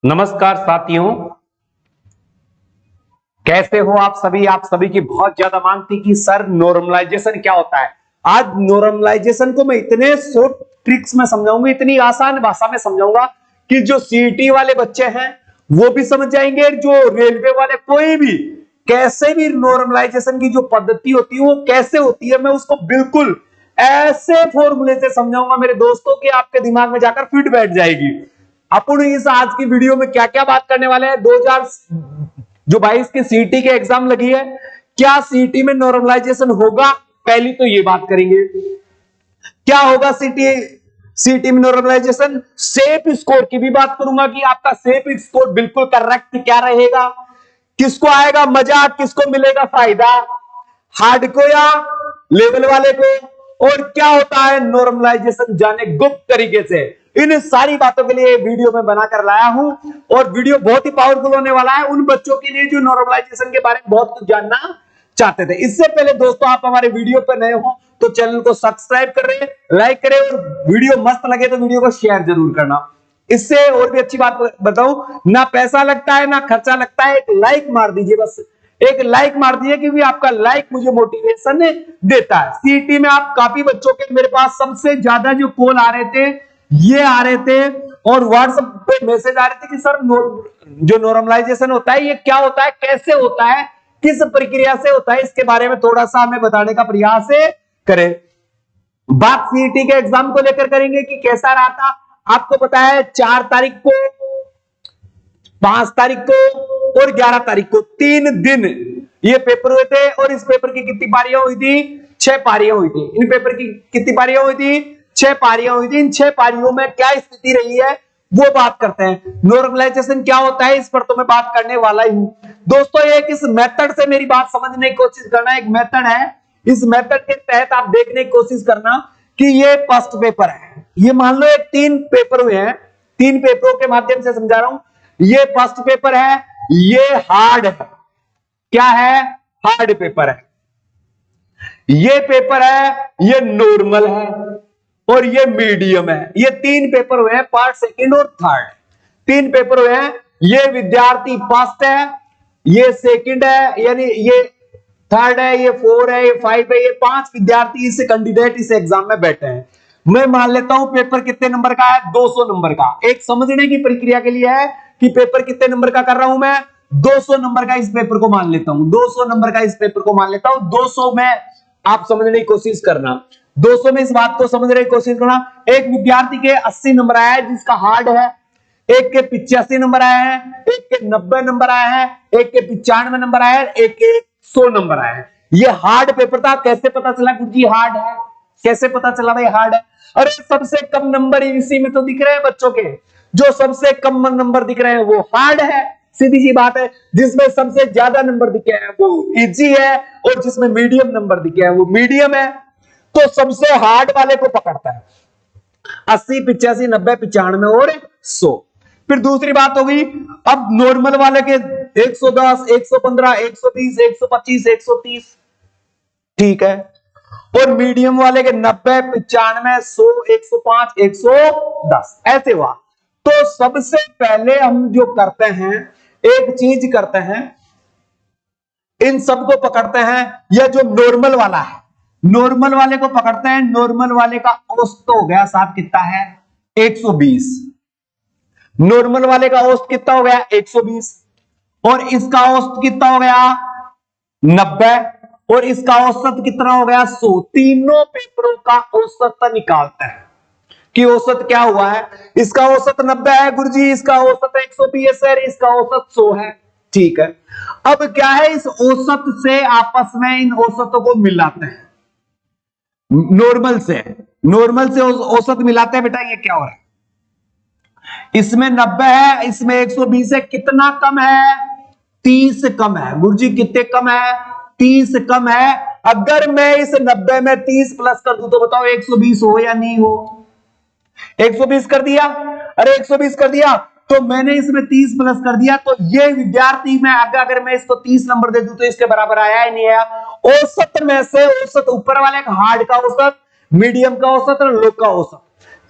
नमस्कार साथियों, कैसे हो आप सभी। आप सभी की बहुत ज्यादा मांग थी कि सर नॉर्मलाइजेशन क्या होता है। आज नॉर्मलाइजेशन को मैं इतने शॉर्ट ट्रिक्स में समझाऊंगा, इतनी आसान भाषा में समझाऊंगा कि जो सीईटी वाले बच्चे हैं वो भी समझ जाएंगे, जो रेलवे वाले कोई भी कैसे भी नॉर्मलाइजेशन की जो पद्धति होती है वो कैसे होती है, मैं उसको बिल्कुल ऐसे फॉर्मूले से समझाऊंगा मेरे दोस्तों कि आपके दिमाग में जाकर फिट बैठ जाएगी। अपन इस आज की वीडियो में क्या क्या बात करने वाले हैं। 2022 की सीईटी के एग्जाम लगी है, क्या सीईटी में नॉर्मलाइजेशन होगा, पहली तो ये बात करेंगे। क्या होगा सीईटी में नॉर्मलाइजेशन, सेफ स्कोर की भी बात करूंगा कि आपका सेफ स्कोर बिल्कुल करेक्ट क्या रहेगा, किसको आएगा मजा, किसको मिलेगा फायदा, हार्ड को या लेवल वाले को, और क्या होता है नॉर्मलाइजेशन जाने गुप्त तरीके से। इन सारी बातों के लिए वीडियो में बनाकर लाया हूं और वीडियो बहुत ही पावरफुल होने वाला है उन बच्चों के लिए जो नॉर्मलाइजेशन के बारे में बहुत कुछ जानना चाहते थे। इससे पहले दोस्तों, आप हमारे वीडियो पर नए हो तो चैनल को सब्सक्राइब करें, लाइक करें और वीडियो मस्त लगे तो वीडियो को शेयर जरूर करना। इससे और भी अच्छी बात बताऊं, ना पैसा लगता है ना खर्चा लगता है, एक लाइक मार दीजिए, बस एक लाइक मार दीजिए, क्योंकि आपका लाइक मुझे मोटिवेशन देता है। सीईटी में आप काफी बच्चों के मेरे पास सबसे ज्यादा जो कॉल आ रहे थे ये आ रहे थे और व्हाट्सएप पे मैसेज आ रहे थे कि सर जो नॉर्मलाइजेशन होता है ये क्या होता है, कैसे होता है, किस प्रक्रिया से होता है, इसके बारे में थोड़ा सा हमें बताने का प्रयास करें। बात सीईटी के एग्जाम को लेकर करेंगे कि कैसा रहा था। आपको पता है 4 तारीख को, 5 तारीख को और 11 तारीख को 3 दिन ये पेपर हुए थे और इस पेपर की कितनी पारियां हुई थी, 6 पारियां हुई थी। इन पेपर की कितनी पारियां हुई थी, 6 पारियां हुई थी। इन 6 पारियों में क्या स्थिति रही है वो बात करते हैं। नॉर्मलाइजेशन क्या होता है इस पर तो मैं बात करने वाला ही हूं दोस्तों। एक इस मेथड से मेरी बात समझने की कोशिश करना, एक मेथड है, इस मेथड के तहत आप देखने की कोशिश करना कि ये फर्स्ट पेपर है। ये मान लो एक 3 पेपर हुए हैं, 3 पेपरों के माध्यम से समझा रहा हूं। ये फर्स्ट पेपर है, ये हार्ड है, क्या है, हार्ड पेपर है। ये पेपर है, ये नॉर्मल है और ये मीडियम है। ये 3 पेपर हुए हैं, पार्ट सेकंड और थर्ड, 3 पेपर हुए हैं। ये विद्यार्थी फर्स्ट है, ये सेकंड है, यानी ये थर्ड है, ये 4 है, ये 5 है, ये 5 विद्यार्थी इस कैंडिडेट इस एग्जाम में बैठे हैं। मैं मान लेता हूं पेपर कितने नंबर का है, 200 नंबर का। एक समझने की प्रक्रिया के लिए है कि पेपर कितने नंबर का कर रहा हूं मैं, 200 नंबर का इस पेपर को मान लेता हूं, 200 नंबर का इस पेपर को मान लेता हूं। 200 में आप समझने की कोशिश करना, 200 में इस बात को समझने की कोशिश करना। एक विद्यार्थी के 80 नंबर आया है जिसका हार्ड है, एक के 85 नंबर आए हैं, एक के 90 नंबर आए हैं, एक के 95 नंबर आए हैं, एक के 100 नंबर आए हैं। ये हार्ड पेपर था। कैसे पता चला गुरुजी हार्ड है, कैसे पता चला भाई हार्ड है? अरे सबसे कम नंबर इसी में तो दिख रहे हैं बच्चों के, जो सबसे कम नंबर दिख रहे हैं वो हार्ड है, सीधी सी बात है। जिसमें सबसे ज्यादा नंबर दिखे हैं वो इजी है और जिसमें मीडियम नंबर दिखे हैं वो मीडियम है। तो सबसे हार्ड वाले को पकड़ता है, 80, 85, 90, 95 और 100। फिर दूसरी बात हो गई, अब नॉर्मल वाले के 110, 115, 120, 125, 130, ठीक है, और मीडियम वाले के 90, 95, 100, 105, 110, ऐसे हुआ। तो सबसे पहले हम जो करते हैं, एक चीज करते हैं, इन सबको पकड़ते हैं। यह जो नॉर्मल वाला है, नॉर्मल वाले को पकड़ते हैं। नॉर्मल वाले का औसत हो गया साहब कितना है, 120। नॉर्मल वाले का औसत कितना हो गया, 120, और इसका औसत कितना हो गया, 90, और इसका औसत कितना हो गया, 100। तीनों पेपरों का औसत निकालते हैं कि औसत क्या हुआ है। इसका औसत 90 है गुरुजी, इसका औसत 120 है, इसका औसत 100 है, ठीक है। अब क्या है, इस औसत से आपस में इन औसतों को मिलाते हैं, नॉर्मल से औसत मिलाते हैं। बेटा ये क्या हो रहा है, इसमें 90 है, इसमें 120 है, कितना कम है, 30 कम है। गुरुजी कितने कम है, 30 कम है। अगर मैं इस 90 में 30 प्लस कर दूं तो बताओ 120 हो या नहीं हो, 120 कर दिया। अरे 120 कर दिया तो मैंने इसमें 30 प्लस कर दिया, तो ये विद्यार्थी में अगर मैं इसको 30 नंबर दे दूं तो इसके बराबर आया ही नहीं आया। औसत में से औसत ऊपर वाले का हार्ड का औसत, मीडियम का औसत और लो का औसत,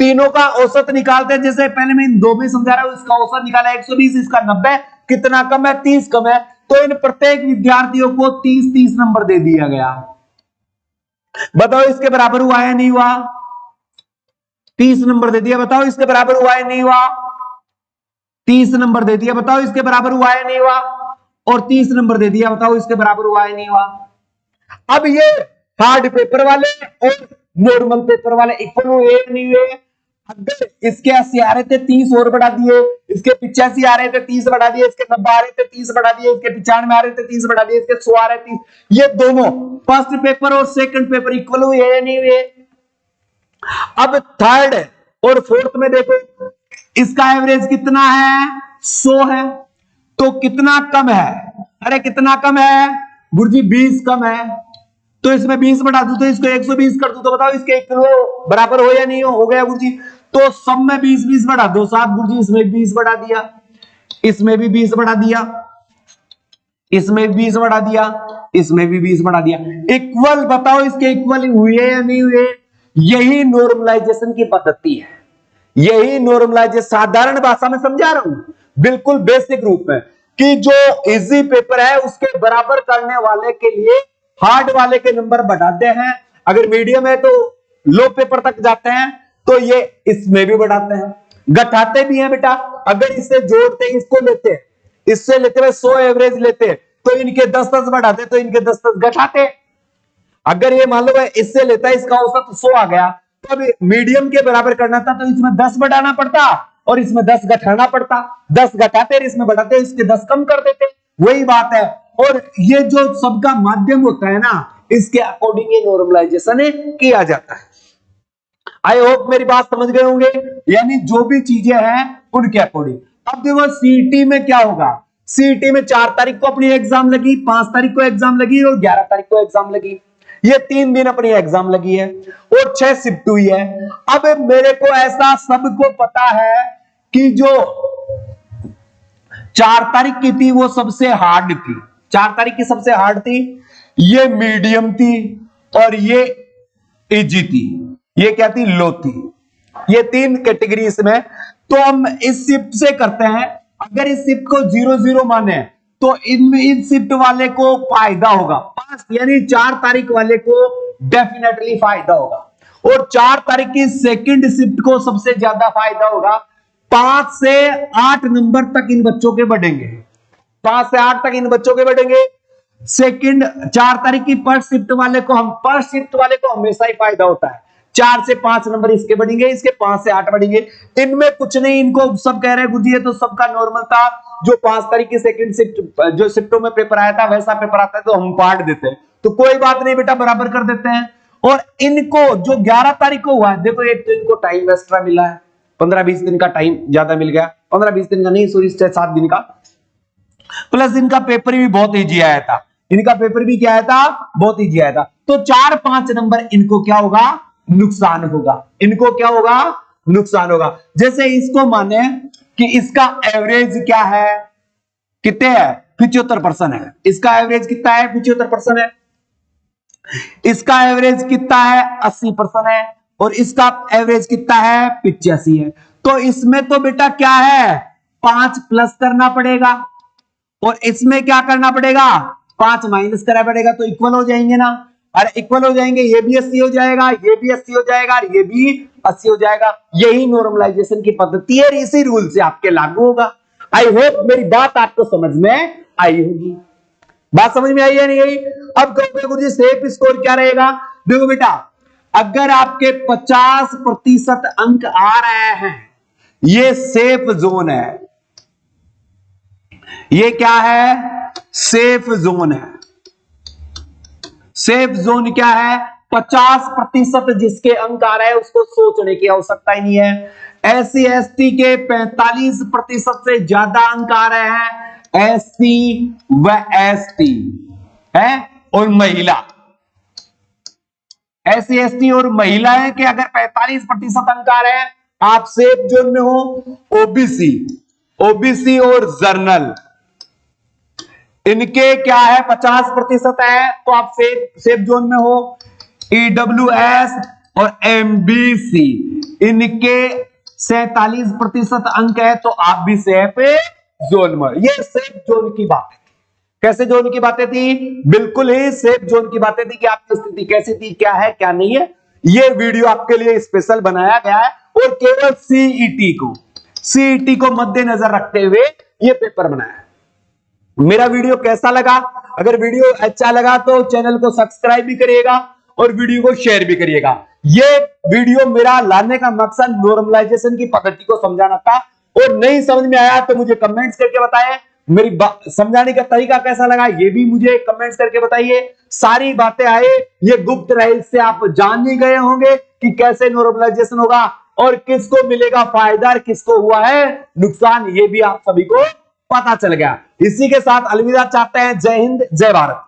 तीनों का औसत निकालते हैं। जैसे पहले मैं इन दो में समझा रहा हूं, इसका औसत निकाला 120, इसका 90, कितना कम है? 30 कम है। तो इन प्रत्येक विद्यार्थियों को 30-30 नंबर दे दिया गया। बताओ इसके बराबर हुआ या नहीं हुआ? 30 नंबर दे दिया, बताओ इसके बराबर हुआ या नहीं हुआ? 30 नंबर दे दिया, बताओ इसके बराबर हुआ या नहीं हुआ? और 30 नंबर दे दिया, बताओ इसके बराबर हुआ या नहीं हुआ? अब ये हार्ड पेपर वाले और नॉर्मल पेपर वाले इक्वल हुए या नहीं हुए? अगर इसके 80 आ रहे थे 30 और बढ़ा दिए, इसके 85 आ रहे थे 30 बढ़ा दिए, इसके 90 आ रहे थे 30 बढ़ा दिए, इसके 95 आ रहे थे 30 बढ़ा दिए, इसके 100 आ रहे थे 30। ये दोनों फर्स्ट पेपर और सेकंड पेपर इक्वल हुए या नहीं हुए? अब थर्ड और फोर्थ में देखो, इसका एवरेज कितना है? 100 है। तो कितना कम है? अरे कितना कम है गुरुजी? 20 कम है। तो इसमें 20 बढ़ा दूं तो इसको 120 कर दूं तो बताओ इसके इक्वल बराबर हो या नहीं हो? हो गया गुरुजी। तो सब में 20-20 बढ़ा दो साहब गुरुजी। इसमें 20 बढ़ा दिया, इसमें भी 20 बढ़ा दिया, इसमें 20 बढ़ा दिया, इसमें भी 20 बढ़ा दिया। इक्वल, बताओ इसके इक्वल हुए या नहीं हुए? यही नॉर्मलाइजेशन की पद्धति है। यही नॉर्मलाइजेशन साधारण भाषा में समझा रहा हूं, बिल्कुल बेसिक रूप में, कि जो इजी पेपर है उसके बराबर करने वाले के लिए हार्ड वाले के नंबर बढ़ाते हैं। अगर मीडियम है तो लो पेपर तक जाते हैं, तो ये इसमें भी बढ़ाते हैं, घटाते भी हैं बेटा। अगर इससे जोड़ते इसको लेते, इससे लेते हुए 100 एवरेज लेते तो इनके 10-10 बढ़ाते, तो इनके 10-10 घटाते। अगर ये मान लो इससे लेता है, इसका औसत 100 आ गया, तो अब मीडियम के बराबर करना था तो इसमें 10 बढ़ाना पड़ता और इसमें 10 घटाना पड़ता। 10 घटाते इसमें बढ़ाते, इसके 10 कम कर देते। वही बात है। और ये जो सबका माध्यम होता है ना, इसके अकॉर्डिंग ये नॉर्मलाइजेशन किया जाता है। आई होप मेरी बात समझ गए होंगे। यानी जो भी चीजें हैं उनके अकॉर्डिंग। अब देखो सीईटी में क्या होगा। सीईटी में 4 तारीख को अपनी एग्जाम लगी, 5 तारीख को एग्जाम लगी और 11 तारीख को एग्जाम लगी। ये 3 दिन अपनी एग्जाम लगी है और 6 शिफ्ट हुई है। अब मेरे को ऐसा सबको पता है कि जो 4 तारीख की थी वो सबसे हार्ड थी। 4 तारीख की सबसे हार्ड थी, ये मीडियम थी और ये इजी थी। ये क्या थी? लो थी। ये 3 कैटेगरी इसमें। तो हम इस शिफ्ट से करते हैं। अगर इस शिफ्ट को 0-0 माने तो इस शिफ्ट वाले को फायदा होगा। 5 यानी 4 तारीख वाले को डेफिनेटली फायदा होगा। और 4 तारीख की सेकंड शिफ्ट को सबसे ज्यादा फायदा होगा। 5 से 8 नंबर तक इन बच्चों के बढ़ेंगे। 5 से 8 तक इन बच्चों के बढ़ेंगे। सेकंड 4 तारीख की फर्स्ट शिफ्ट वाले को हमेशा ही फायदा होता है। 4 से 5 नंबर इसके बढ़ेंगे, इसके 5 से 8 बढ़ेंगे। इनमें कुछ नहीं, इनको सब कह रहे हैं गुरुजी ये तो सबका नॉर्मल था। जो 5 तारीख की सेकंड शिफ्ट जो शिफ्टों में पेपर आया था वैसा पेपर आता है तो हम पार्ट देते हैं। तो कोई बात नहीं बेटा, बराबर कर देते हैं। और इनको जो 11 तारीख को हुआ है, देखो एक तो इनको टाइम एक्स्ट्रा मिला है, 15-20 दिन का टाइम ज्यादा मिल गया। 15-20 दिन का नहीं, सॉरी 7 दिन का। प्लस इनका पेपर भी बहुत इजी आया था। इनका पेपर भी क्या आया था? बहुत इजी आया था। तो 4-5 नंबर इनको क्या होगा? नुकसान होगा। इनको क्या होगा? नुकसान होगा। जैसे इसको माने कि इसका एवरेज क्या है? कितने है? 75% है। इसका एवरेज कितना है? 75% है। इसका एवरेज कितना है? 80% है। और इसका एवरेज कितना है? 85 है। तो इसमें तो बेटा क्या है? 5 प्लस करना पड़ेगा और इसमें क्या करना पड़ेगा? 5 माइनस करना पड़ेगा। तो इक्वल हो जाएंगे ना? अरे इक्वल हो जाएंगे। ये भी 80 हो जाएगा, ये भी 80 हो जाएगा और ये भी 80 हो जाएगा। यही नॉर्मलाइजेशन की पद्धति है, इसी रूल से आपके लागू होगा। आई होप मेरी बात आपको समझ में आई होगी। बात समझ में आई है नहीं आई? अब कहोगे गुरुजी सेफ स्कोर क्या रहेगा? देखो बेटा, अगर आपके 50% अंक आ रहे हैं, ये सेफ जोन है। ये क्या है? सेफ जोन है। सेफ जोन क्या है? 50% जिसके अंक आ रहे हैं उसको सोचने की आवश्यकता ही नहीं है। SC ST के 45% से ज्यादा अंक आ रहे हैं, SC व ST है, और महिला SC ST और महिलाएं के अगर 45% अंक आ रहे हैं, आप सेफ जोन में हो। ओबीसी और जर्नल इनके क्या है? 50% है, तो आप सेफ जोन में हो। EWS और MBC इनके 47% अंक है, तो आप भी सेफ जोन में। ये सेफ जोन की बात है। कैसे जोन की बातें थी? बिल्कुल ही सेफ जोन की बातें थी कि आपकी स्थिति कैसी थी, क्या है क्या नहीं है। ये वीडियो आपके लिए स्पेशल बनाया गया है और केवल सीईटी को मद्देनजर रखते हुए ये पेपर बनाया है। मेरा वीडियो कैसा लगा? अगर वीडियो अच्छा लगा तो चैनल को सब्सक्राइब भी करिएगा और वीडियो को शेयर भी करिएगा। ये वीडियो मेरा लाने का मकसद नॉर्मलाइजेशन की पद्धति को समझाना था, और नहीं समझ में आया तो मुझे कमेंट्स करके बताएं। मेरी समझाने का तरीका कैसा लगा ये भी मुझे कमेंट्स करके बताइए। सारी बातें आए, ये गुप्त रहस्य से आप जान ही गए होंगे कि कैसे नॉर्मलाइजेशन होगा और किसको मिलेगा फायदा और किसको हुआ है नुकसान, ये भी आप सभी को पता चल गया। इसी के साथ अलविदा चाहते हैं। जय हिंद, जय भारत।